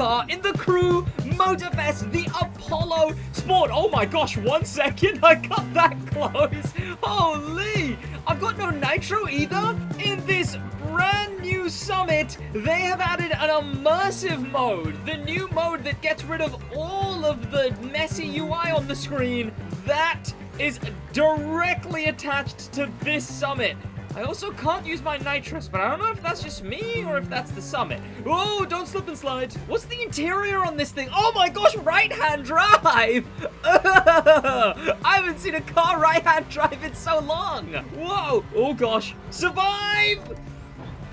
car in the crew Motorfest, the Apollo Sport. Oh my gosh, 1 second, I got that close. Holy, I've got no nitro either. In this brand new summit, they have added an immersive mode, the new mode that gets rid of all of the messy UI on the screen. That is directly attached to this summit. I also can't use my nitrous, but I don't know if that's just me or if that's the summit. Oh, don't slip and slide. What's the interior on this thing? Oh my gosh, right-hand drive! I haven't seen a car right-hand drive in so long. Whoa, oh gosh, survive!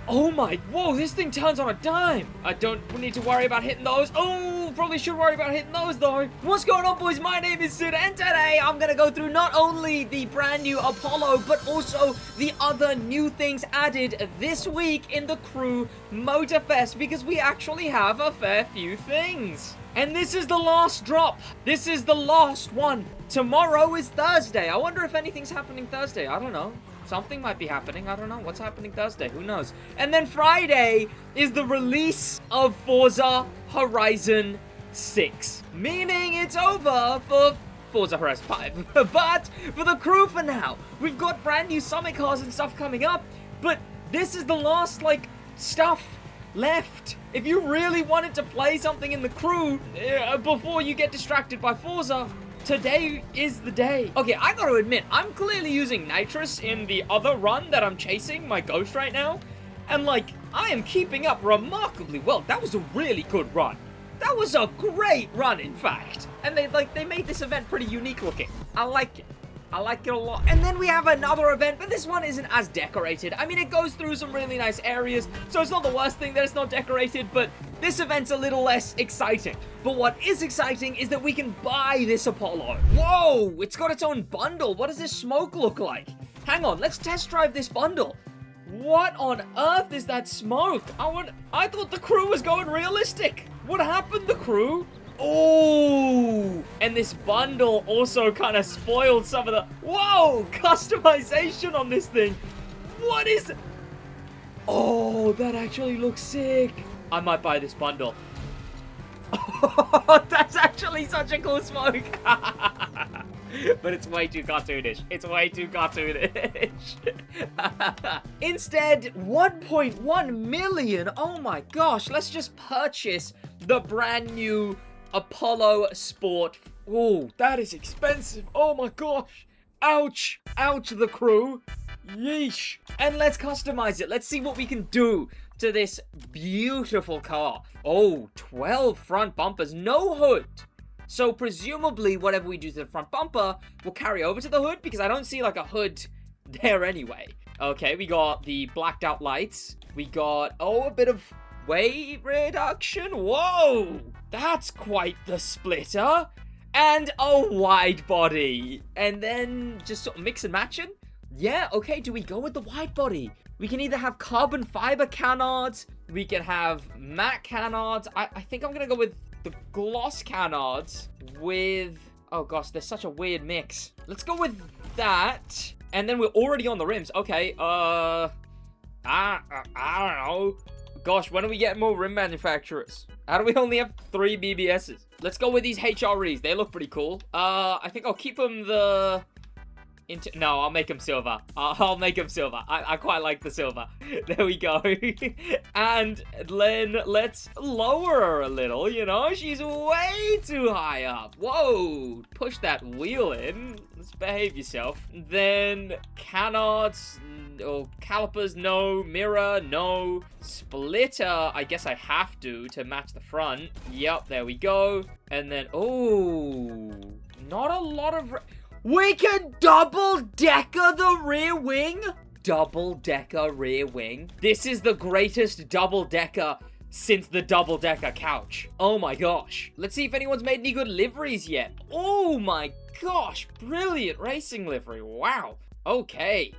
Oh my, whoa, this thing turns on a dime. I don't need to worry about hitting those. Oh, probably should worry about hitting those though. What's going on, boys? My name is Sid, and today I'm gonna go through not only the brand new Apollo, but also the other new things added this week in the crew Motorfest, because we actually have a fair few things. And this is the last drop. This is the last one. Tomorrow is Thursday. I wonder if anything's happening Thursday. I don't know. Something might be happening. I don't know. What's happening Thursday? Who knows? And then Friday is the release of Forza Horizon 6. Meaning it's over for Forza Horizon 5. But for the crew for now, we've got brand new Summit cars and stuff coming up. But this is the last, stuff left. If you really wanted to play something in the crew before you get distracted by Forza, today is the day. Okay, I gotta admit, I'm clearly using nitrous in the other run that I'm chasing, my Ghost right now. And I am keeping up remarkably well. That was a really good run. That was a great run, in fact. And they made this event pretty unique looking. I like it. I like it a lot. And then we have another event, but this one isn't as decorated. I mean, it goes through some really nice areas, so it's not the worst thing that it's not decorated, but this event's a little less exciting. But what is exciting is that we can buy this Apollo. Whoa, it's got its own bundle. What does this smoke look like? Hang on, let's test drive this bundle. What on earth is that smoke? I thought the crew was going realistic. What happened, the crew? Oh, and this bundle also kind of spoiled some of the, whoa, customization on this thing. What is, oh, that actually looks sick. I might buy this bundle. Oh, that's actually such a cool smoke. But it's way too cartoonish. It's way too cartoonish. Instead, 1.1 million. Oh my gosh, let's just purchase the brand new Apollo Sport. Oh, that is expensive. Oh my gosh. Ouch. Ouch, the crew. Yeesh. And let's customize it. Let's see what we can do to this beautiful car. Oh, 12 front bumpers. No hood. So presumably whatever we do to the front bumper will carry over to the hood, because I don't see a hood there anyway. Okay, we got the blacked out lights. We got, a bit of weight reduction. Whoa, that's quite the splitter. And a wide body. And then just sort of mix and matching. Yeah, okay, do we go with the wide body? We can either have carbon fiber canards, we can have matte canards. I think I'm gonna go with the gloss canards with, oh gosh, there's such a weird mix. Let's go with that. And then we're already on the rims. Okay, I don't know. Gosh, when do we get more rim manufacturers? How do we only have 3 BBSs? Let's go with these HREs. They look pretty cool. I think I'll keep them no, I'll make them silver. I'll make them silver. I quite like the silver. There we go. And then let's lower her a little, you know? She's way too high up. Whoa, push that wheel in. Let's behave yourself. Then canards, calipers, no. Mirror, no. Splitter, I guess I have to match the front. Yep, there we go. And then, oh, not a lot of... We can double-decker the rear wing? Double-decker rear wing? This is the greatest double-decker since the double-decker couch. Oh my gosh. Let's see if anyone's made any good liveries yet. Oh my gosh, brilliant racing livery. Wow. Okay,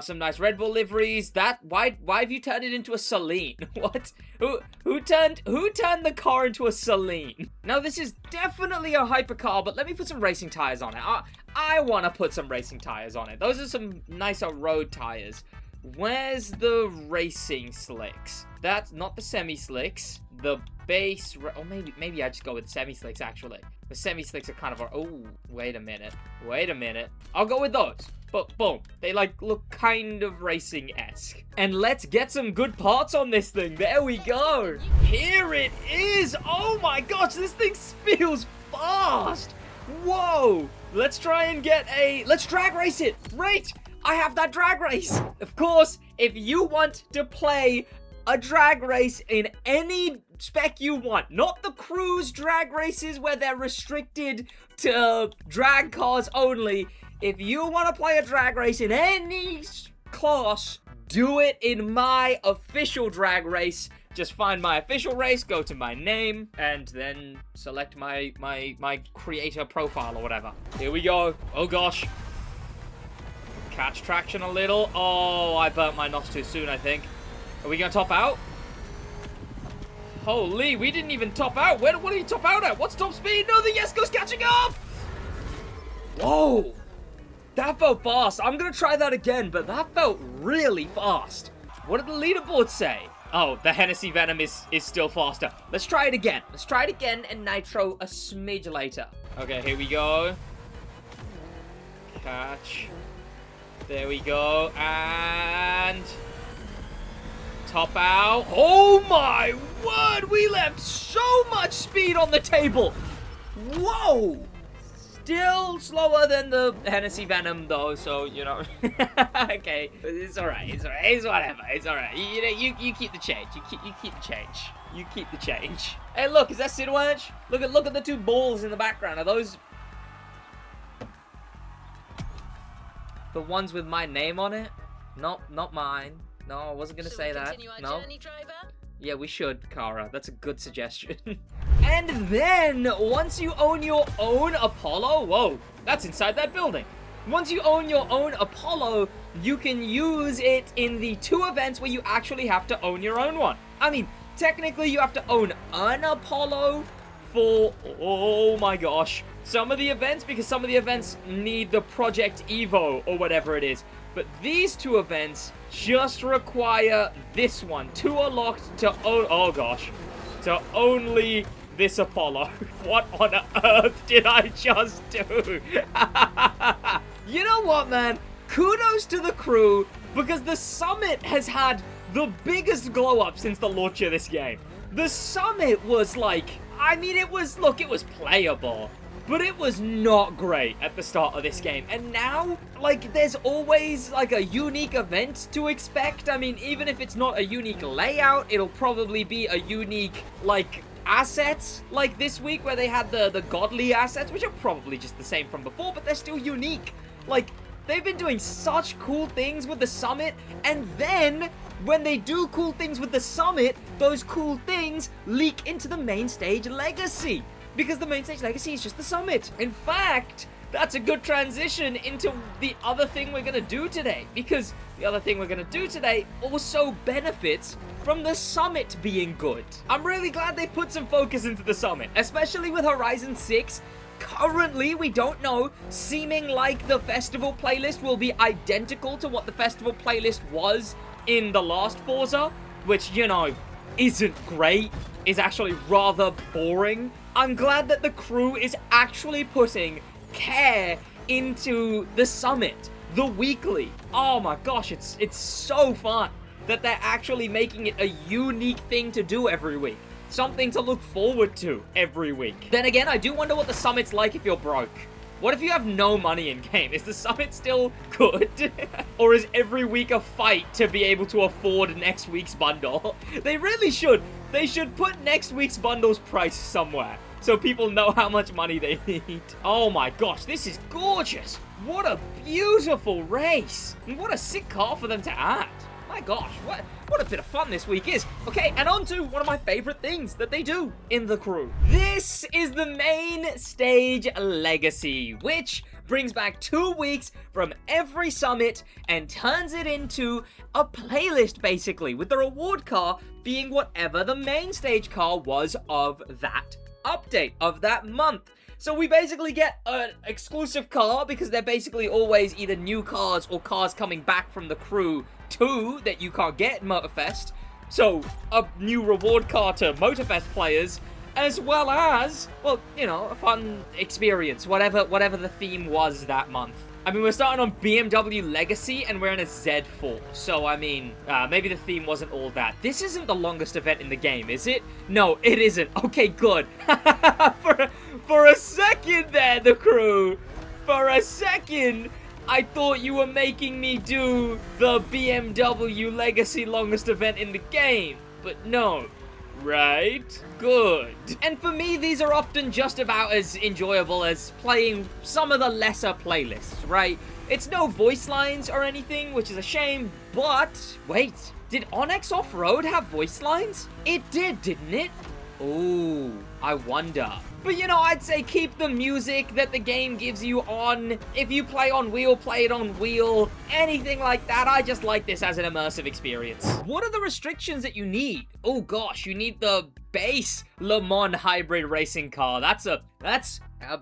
some nice Red Bull liveries. Why have you turned it into a Celine? What? Who turned the car into a Celine? Now this is definitely a hypercar, but let me put some racing tires on it. I want to put some racing tires on it. Those are some nicer road tires. Where's the racing slicks? That's not the semi-slicks. The base... Oh, maybe I just go with semi-slicks, actually. The semi-slicks are kind of... Oh, wait a minute. Wait a minute. I'll go with those. But, boom. They, like, look kind of racing-esque. And let's get some good parts on this thing. There we go. Here it is. Oh, my gosh. This thing feels fast. Whoa. Let's try and get a... Let's drag race it. Right. I have that drag race. Of course, if you want to play a drag race in any spec you want, not the cruise drag races where they're restricted to drag cars only. If you want to play a drag race in any class, do it in my official drag race. Just find my official race, go to my name, and then select my creator profile or whatever. Here we go. Oh gosh. Catch traction a little. Oh, I burnt my NOS too soon, I think. Are we gonna top out? Holy, we didn't even top out. What do you top out at? What's top speed? No, the Yesko's catching up! Whoa! That felt fast. I'm gonna try that again, but that felt really fast. What did the leaderboard say? Oh, the Hennessy Venom is still faster. Let's try it again. Let's try it again and Nitro a smidge later. Okay, here we go. Catch. There we go, and top out. Oh my word, we left so much speed on the table. Whoa. Still slower than the Hennessy Venom though, so, you know. Okay, it's alright, it's alright, it's whatever, it's alright. You keep the change, you keep the change. You keep the change. Hey look, is that Sidwedge? Look at the two balls in the background, are those... The ones with my name on it? Nope, not mine. No, I wasn't gonna say that. No. Yeah, we should, Kara. That's a good suggestion. And then, once you own your own Apollo... Whoa, that's inside that building. Once you own your own Apollo, you can use it in the 2 events where you actually have to own your own one. I mean, technically you have to own an Apollo for... Oh my gosh. Some of the events, because some of the events need the Project Evo or whatever it is. But these 2 events just require this one. 2 are locked to own... Oh gosh. To only this Apollo. What on earth did I just do? You know what, man? Kudos to the crew, because the Summit has had the biggest glow up since the launch of this game. The Summit was like... I mean, it was... Look, it was playable. But it was not great at the start of this game. And now, like, there's always, like, a unique event to expect. I mean, even if it's not a unique layout, it'll probably be a unique, like, assets. Like this week where they had the godly assets, which are probably just the same from before, but they're still unique. Like, they've been doing such cool things with the Summit. And then, when they do cool things with the Summit, those cool things leak into the main stage legacy. Because the main stage legacy is just the Summit. In fact, that's a good transition into the other thing we're going to do today. Because the other thing we're going to do today also benefits from the Summit being good. I'm really glad they put some focus into the Summit. Especially with Horizon 6. Currently, we don't know, seeming like the festival playlist will be identical to what the festival playlist was in the last Forza. Which, you know, isn't great. Is actually rather boring. I'm glad that the crew is actually putting care into the Summit, the weekly. Oh my gosh, it's so fun that they're actually making it a unique thing to do every week. Something to look forward to every week. Then again, I do wonder what the Summit's like if you're broke. What if you have no money in game? Is the Summit still good? Or is every week a fight to be able to afford next week's bundle? They really should. They should put next week's bundle's price somewhere, so people know how much money they need. Oh my gosh, this is gorgeous. What a beautiful race. And what a sick car for them to add. My gosh, what a bit of fun this week is. Okay, and on to one of my favorite things that they do in the crew. This is the main stage legacy, which brings back 2 weeks from every Summit and turns it into a playlist, basically, with the reward car being whatever the main stage car was of that update, of that month. So we basically get an exclusive car, because they're basically always either new cars or cars coming back from the crew 2 that you can't get in Motorfest. So, a new reward car to Motorfest players, as well as, well, you know, a fun experience, whatever the theme was that month. I mean, we're starting on BMW Legacy, and we're in a Z4, so, I mean, maybe the theme wasn't all that. This isn't the longest event in the game, is it? No, it isn't. Okay, good. For a second there, the crew, for a second, I thought you were making me do the BMW Legacy longest event in the game, but no. Right? Good. And for me, these are often just about as enjoyable as playing some of the lesser playlists, right? It's no voice lines or anything, which is a shame, but... Wait, did Onyx Off-Road have voice lines? It did, didn't it? Ooh, I wonder. But, you know, I'd say keep the music that the game gives you on. If you play on wheel, play it on wheel. Anything like that. I just like this as an immersive experience. What are the restrictions that you need? Oh, gosh, you need the base Le Mans hybrid racing car. That's a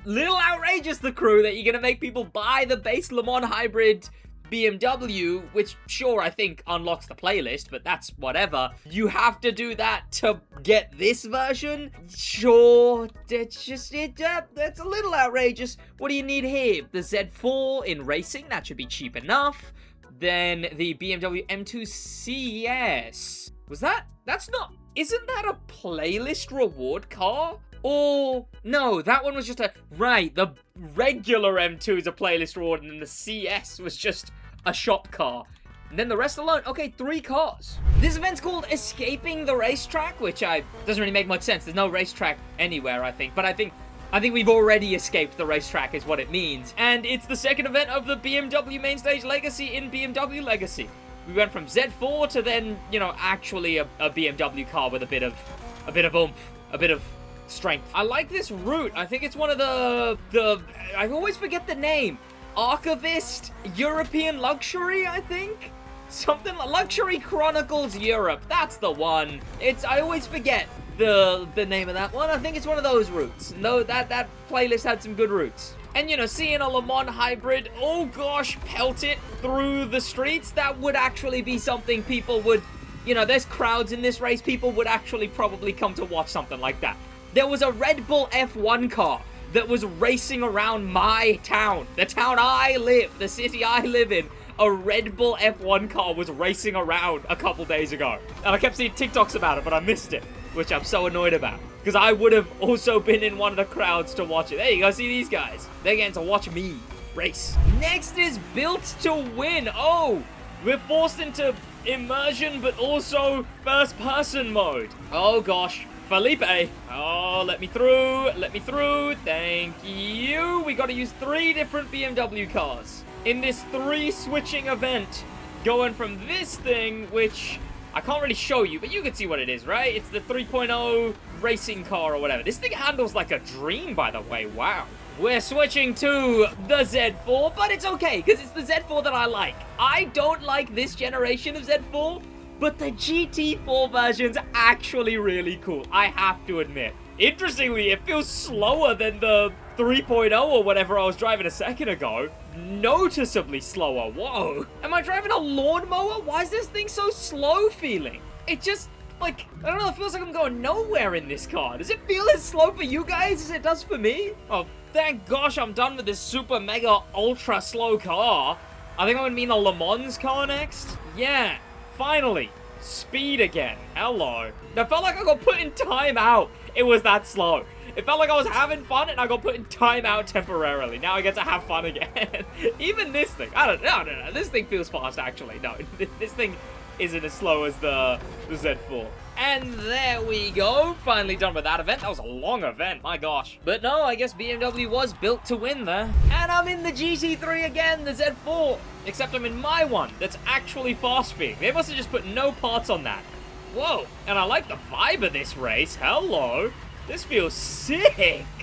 little outrageous, the crew, that you're going to make people buy the base Le Mans hybrid BMW, which sure I think unlocks the playlist, but that's whatever. You have to do that to get this version? Sure, that's a little outrageous. What do you need here? The Z4 in racing, that should be cheap enough. Then the BMW M2 CS. Isn't that a playlist reward car? Or, no, that one was just right, the regular M2 is a playlist reward, and then the CS was just a shop car. And then the rest alone, okay, 3 cars. This event's called Escaping the Racetrack, which doesn't really make much sense. There's no racetrack anywhere, I think. But I think we've already escaped the racetrack is what it means. And it's the second event of the BMW Main Stage Legacy in BMW Legacy. We went from Z4 to then, you know, actually a BMW car with a bit of oomph, a bit of strength. I like this route. I think it's one of the I always forget the name. Archivist European Luxury, I think? Something like Luxury Chronicles Europe. That's the one. I always forget the name of that one. I think it's one of those routes. No, that playlist had some good routes. And, you know, seeing a Le Mans hybrid, oh gosh, pelt it through the streets, that would actually be something people would, you know, there's crowds in this race, people would actually probably come to watch something like that. There was a Red Bull F1 car that was racing around my town. The town I live, the city I live in. A Red Bull F1 car was racing around a couple days ago. And I kept seeing TikToks about it, but I missed it, which I'm so annoyed about. Because I would have also been in one of the crowds to watch it. There you go, see these guys. They're getting to watch me race. Next is Built to Win. Oh, we're forced into immersion, but also first-person mode. Oh, gosh. Felipe. Oh, let me through. Let me through. Thank you. We got to use 3 different BMW cars in this 3-switching event. Going from this thing, which I can't really show you, but you can see what it is, right? It's the 3.0 racing car or whatever. This thing handles like a dream, by the way. Wow. We're switching to the Z4, but it's okay, because it's the Z4 that I like. I don't like this generation of Z4, but the GT4 version's actually really cool, I have to admit. Interestingly, it feels slower than the 3.0 or whatever I was driving a second ago. Noticeably slower. Whoa. Am I driving a lawnmower? Why is this thing so slow feeling? It just, like, I don't know, it feels like I'm going nowhere in this car. Does it feel as slow for you guys as it does for me? Oh, thank gosh I'm done with this super mega ultra slow car. I think I'm gonna be in a Le Mans car next. Yeah. Finally, speed again. Hello. I felt like I got put in timeout. It was that slow. It felt like I was having fun and I got put in timeout temporarily. Now I get to have fun again. Even this thing. I don't know. This thing feels fast, actually. No, this thing isn't as slow as the Z4. And there we go. Finally done with that event. That was a long event. My gosh. But no, I guess BMW was built to win there. And I'm in the GT3 again, the Z4. Except I'm in my one that's actually fast speed. They must have just put no parts on that. Whoa. And I like the vibe of this race. Hello. This feels sick.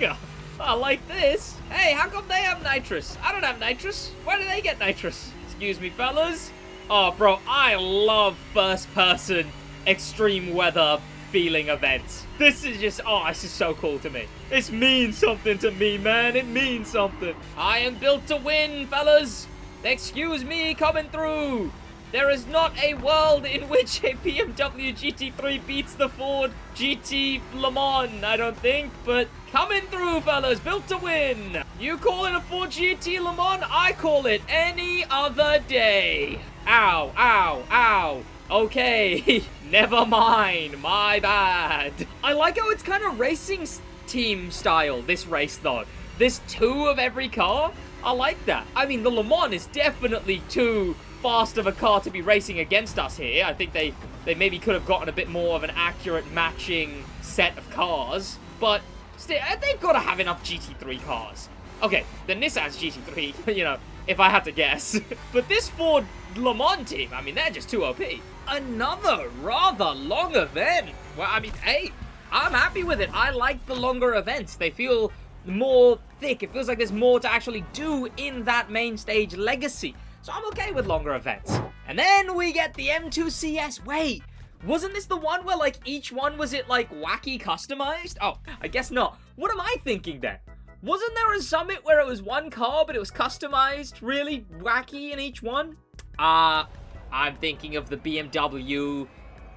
I like this. Hey, how come they have nitrous? I don't have nitrous. Why do they get nitrous? Excuse me, fellas. Oh, bro, I love first-person extreme weather feeling events. This is just, oh, this is so cool to me. This means something to me, man. It means something. I am built to win, fellas. Excuse me coming through. There is not a world in which a BMW GT3 beats the Ford GT Le Mans, I don't think, but coming through, fellas, built to win. You call it a Ford GT Le Mans, I call it any other day. Ow, ow, ow. Okay, never mind, my bad. I like how it's kind of racing team style, this race, though. There's 2 of every car. I like that. I mean, the Le Mans is definitely too fast of a car to be racing against us here. I think they maybe could have gotten a bit more of an accurate matching set of cars, but still, they've got to have enough GT3 cars. Okay, the Nissan's GT3, you know, if I had to guess. But this Ford Le Mans team, I mean, they're just too OP. Another rather long event. Well, I mean, hey, I'm happy with it. I like the longer events. They feel more thick. It feels like there's more to actually do in that main stage legacy. So I'm okay with longer events. And then we get the M2CS. Wait, wasn't this the one where, like, each one was it, like, wacky customized? Oh, I guess not. What am I thinking then? Wasn't there a summit where it was one car, but it was customized really wacky in each one? I'm thinking of the BMW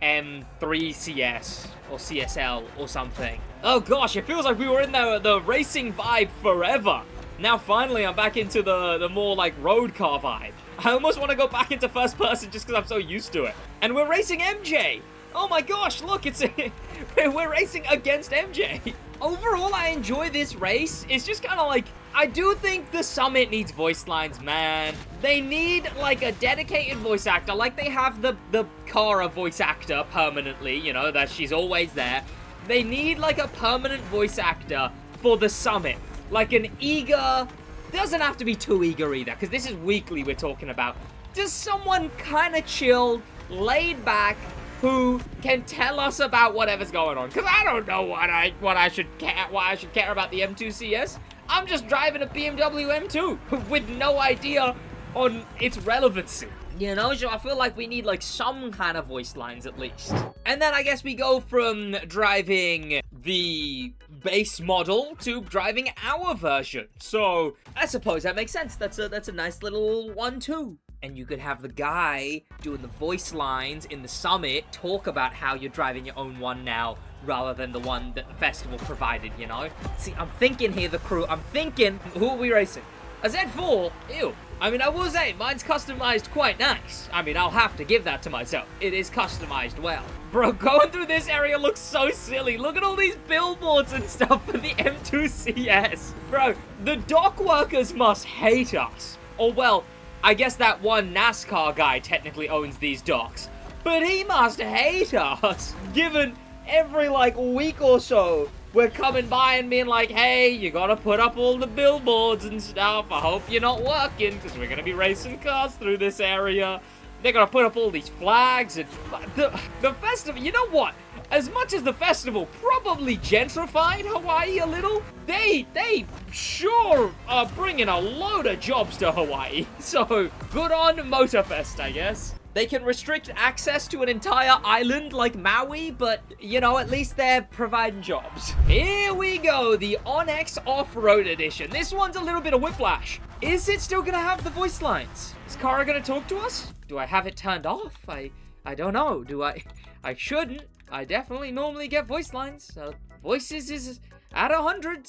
M3CS or CSL or something. Oh gosh, it feels like we were in the racing vibe forever. Now finally I'm back into the more like road car vibe. I almost want to go back into first person just because I'm so used to it. And we're racing MJ. Oh my gosh, look, we're racing against MJ. Overall, I enjoy this race. It's just kind of like, I do think the Summit needs voice lines, man. They need like a dedicated voice actor, like they have the Kara voice actor permanently, you know, that she's always there. They need like a permanent voice actor for the Summit. Like an eager, doesn't have to be too eager either, because this is weekly we're talking about. Just someone kind of chill, laid back, who can tell us about whatever's going on. Because I don't know what I should care about the M2CS. I'm just driving a BMW M2 with no idea on its relevancy. You know, so I feel like we need like some kind of voice lines at least. And then I guess we go from driving the base model to driving our version. So I suppose that makes sense. That's a nice little 1-2. And you could have the guy doing the voice lines in the Summit talk about how you're driving your own one now, rather than the one that the festival provided, you know? See, I'm thinking here, the crew, I'm thinking, who are we racing? A Z4? Ew. I mean, I will say, mine's customized quite nice. I mean, I'll have to give that to myself. It is customized well. Bro, going through this area looks so silly. Look at all these billboards and stuff for the M2CS. Bro, the dock workers must hate us. Or, well, I guess that one NASCAR guy technically owns these docks. But he must hate us, given every, like, week or so, we're coming by and being like, hey, you gotta put up all the billboards and stuff. I hope you're not working, because we're gonna be racing cars through this area. They're gonna put up all these flags, and the festival, you know what? As much as the festival probably gentrified Hawaii a little, they sure are bringing a load of jobs to Hawaii. So, good on Motorfest, I guess. They can restrict access to an entire island like Maui, but, you know, at least they're providing jobs. Here we go, the Onyx Off-Road Edition. This one's a little bit of whiplash. Is it still gonna have the voice lines? Is Kara gonna talk to us? Do I have it turned off? I don't know. Do I? I shouldn't. I definitely normally get voice lines. Voices is at 100.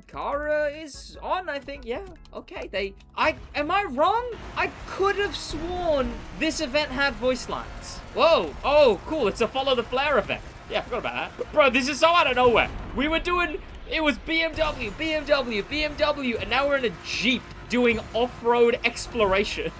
Kara is on, I think. Yeah, okay. Am I wrong? I could have sworn this event had voice lines. Whoa, oh, cool. It's a Follow the Flare event. Yeah, I forgot about that. Bro, this is so out of nowhere. We were doing, it was BMW, and now we're in a Jeep doing off-road exploration.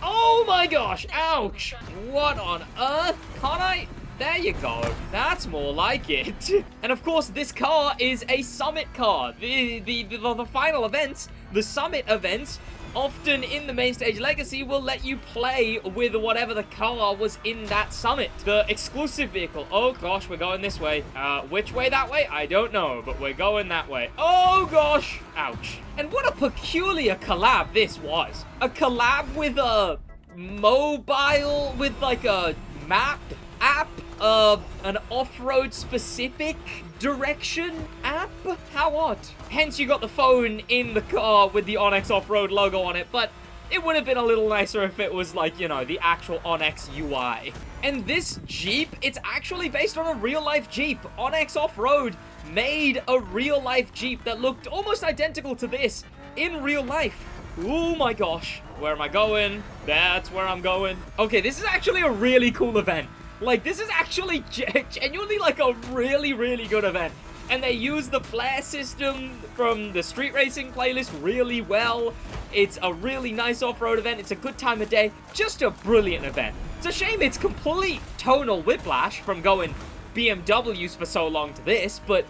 Oh my gosh, ouch. What on earth? Can't I? There you go. That's more like it. And of course, this car is a Summit car. The final events, the Summit events, often in the main stage legacy will let you play with whatever the car was in that Summit. The exclusive vehicle. Oh gosh, we're going this way. Which way that way? I don't know, but we're going that way. Oh gosh. Ouch. And what a peculiar collab this was. A collab with a mobile, with like a map app, an off-road specific direction app? How odd. Hence you got the phone in the car with the Onyx Off-Road logo on it, but It would have been a little nicer if it was like, you know, the actual Onyx UI. And this Jeep, it's actually based on a real-life Jeep. Onyx Off-Road made a real-life Jeep that looked almost identical to this in real life. Oh my gosh. Where am I going? That's where I'm going. Okay, this is actually a really cool event. Like, this is actually genuinely like a really, really good event. And they use the flare system from the street racing playlist really well. It's a really nice off-road event. It's a good time of day. Just a brilliant event. It's a shame it's complete tonal whiplash from going BMWs for so long to this, but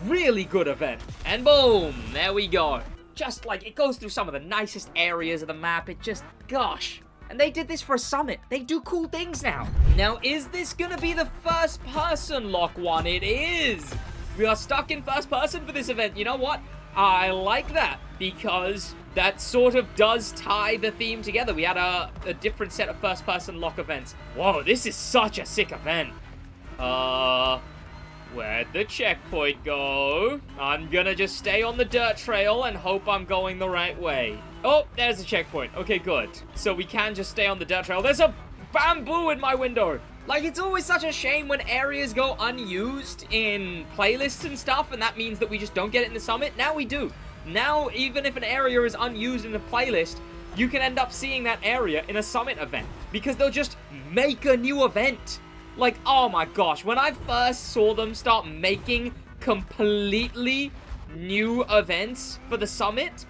really good event. And boom, there we go. Just like, it goes through some of the nicest areas of the map. It just, gosh. And they did this for a summit. They do cool things now. Now, is this gonna be the first person lock one? It is. We are stuck in first person for this event. You know what? I like that because that sort of does tie the theme together. We had a different set of first person lock events. Whoa, this is such a sick event. Where'd the checkpoint go? I'm gonna just stay on the dirt trail and hope I'm going the right way. Oh, there's the checkpoint. Okay, good. So we can just stay on the dirt trail. There's a bamboo in my window. Like, it's always such a shame when areas go unused in playlists and stuff, and that means that we just don't get it in the summit. Now we do. Now, even if an area is unused in a playlist, you can end up seeing that area in a summit event, because they'll just make a new event. Like, oh my gosh, when I first saw them start making completely new events for the summit,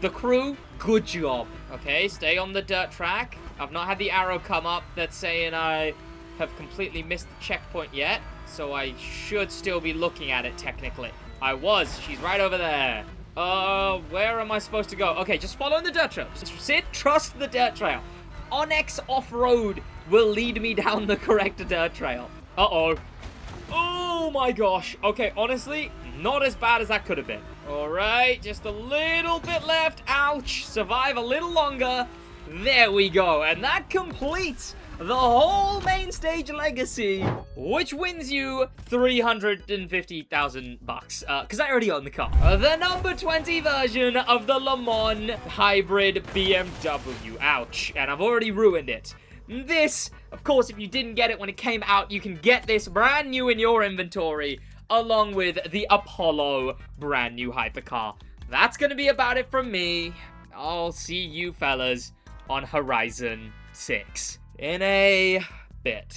the crew, good job. Okay, stay on the dirt track. I've not had the arrow come up that's saying I have completely missed the checkpoint yet, so I should still be looking at it technically. I was. She's right over there. Where am I supposed to go? Okay, just follow the dirt trail. Just sit, trust the dirt trail. Onyx Off-Road will lead me down the correct dirt trail. Uh-oh. Oh my gosh. Okay, honestly, not as bad as that could have been. All right, just a little bit left. Ouch. Survive a little longer. There we go. And that completes the whole main stage legacy, which wins you 350,000 bucks, because I already own the car. The number 20 version of the Le Mans hybrid BMW. Ouch. And I've already ruined it. This, of course, if you didn't get it when it came out, you can get this brand new in your inventory, along with the Apollo brand new hypercar. That's going to be about it from me. I'll see you fellas on Horizon 6 in a bit.